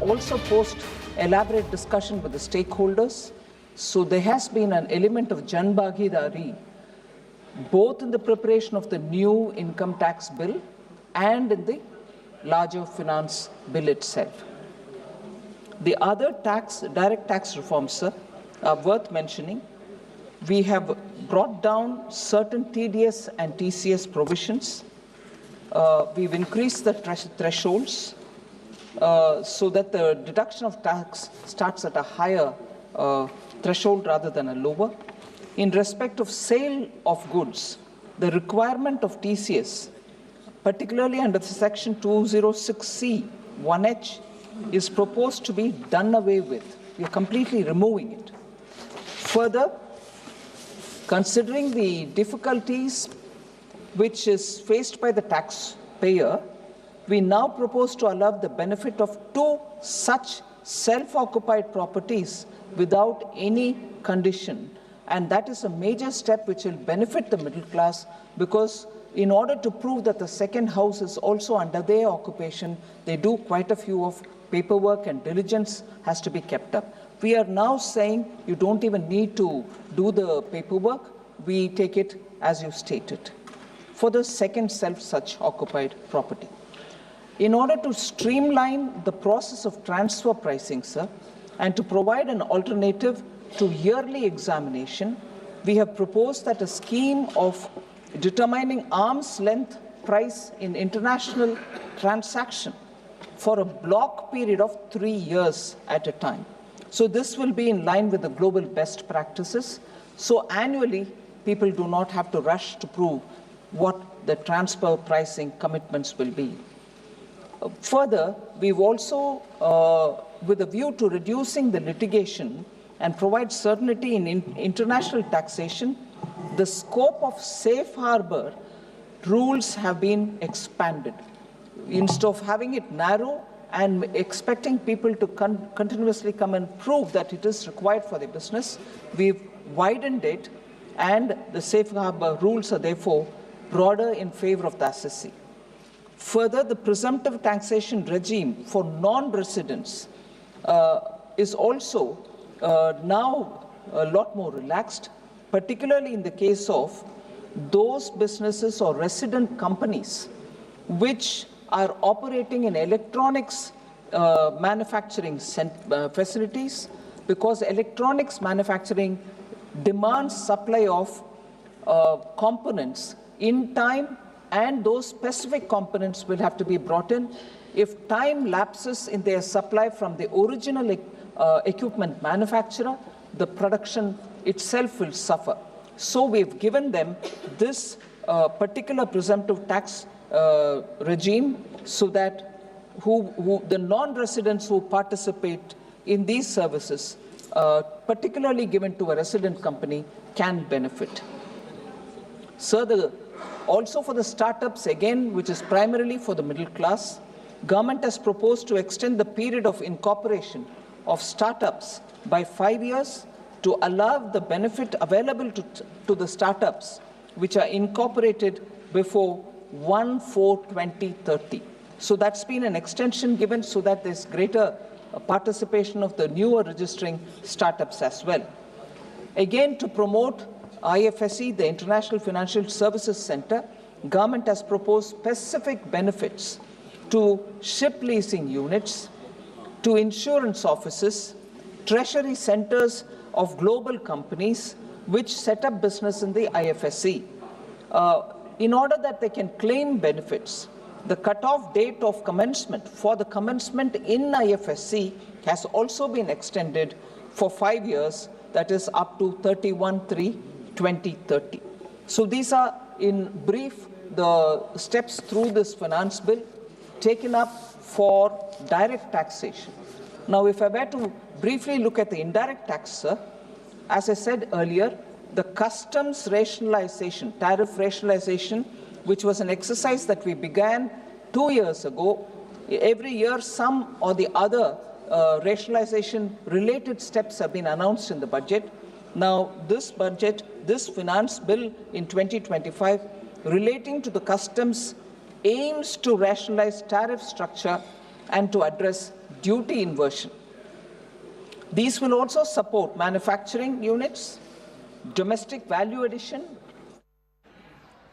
also post elaborate discussion with the stakeholders. So there has been an element of Jan Bhagidari, both in the preparation of the new income tax bill and in the larger finance bill itself. The other direct tax reforms, sir, are worth mentioning. We have brought down certain TDS and TCS provisions. We've increased the thresholds so that the deduction of tax starts at a higher threshold rather than a lower. In respect of sale of goods, the requirement of TCS, particularly under Section 206C, 1H, is proposed to be done away with. We are completely removing it. Further, considering the difficulties which is faced by the taxpayer, we now propose to allow the benefit of 2 such self-occupied properties without any condition. And that is a major step which will benefit the middle class, because in order to prove that the second house is also under their occupation, they do quite a few of paperwork and diligence has to be kept up. We are now saying you don't even need to do the paperwork. We take it as you stated for the second such occupied property. In order to streamline the process of transfer pricing, sir, and to provide an alternative to yearly examination, we have proposed that a scheme of determining arm's length price in international transaction for a block period of 3 years at a time. So this will be in line with the global best practices. So annually, people do not have to rush to prove what the transfer pricing commitments will be. Further, we've also, with a view to reducing the litigation and provide certainty in international taxation, the scope of safe harbor rules have been expanded. Instead of having it narrow and expecting people to continuously come and prove that it is required for their business, we've widened it, and the safe harbor rules are therefore broader in favor of the assessee. Further, the presumptive taxation regime for non-residents is also now a lot more relaxed, particularly in the case of those businesses or resident companies which are operating in electronics manufacturing facilities, because electronics manufacturing demands supply of components in time, and those specific components will have to be brought in. If time lapses in their supply from the original equipment manufacturer, the production itself will suffer. So we've given them this particular presumptive tax regime, so that the non-residents who participate in these services, particularly given to a resident company, can benefit. So also for the startups, again, which is primarily for the middle class, government has proposed to extend the period of incorporation of startups by 5 years to allow the benefit available to the startups which are incorporated before 1/4/2030. So that's been an extension given so that there's greater participation of the newer registering startups as well. Again, to promote IFSC, the International Financial Services Center, government has proposed specific benefits to ship leasing units, to insurance offices, treasury centers of global companies which set up business in the IFSC. In order that they can claim benefits, the cutoff date of commencement for the commencement in IFSC has also been extended for 5 years, that is up to 31/3/2030. So these are, in brief, the steps through this finance bill taken up for direct taxation. Now, if I were to briefly look at the indirect tax, sir, as I said earlier, the customs rationalization, tariff rationalization, which was an exercise that we began 2 years ago, every year some or the other rationalization related steps have been announced in the budget. Now, this budget, this finance bill in 2025 relating to the customs aims to rationalize tariff structure and to address duty inversion. These will also support manufacturing units, domestic value addition,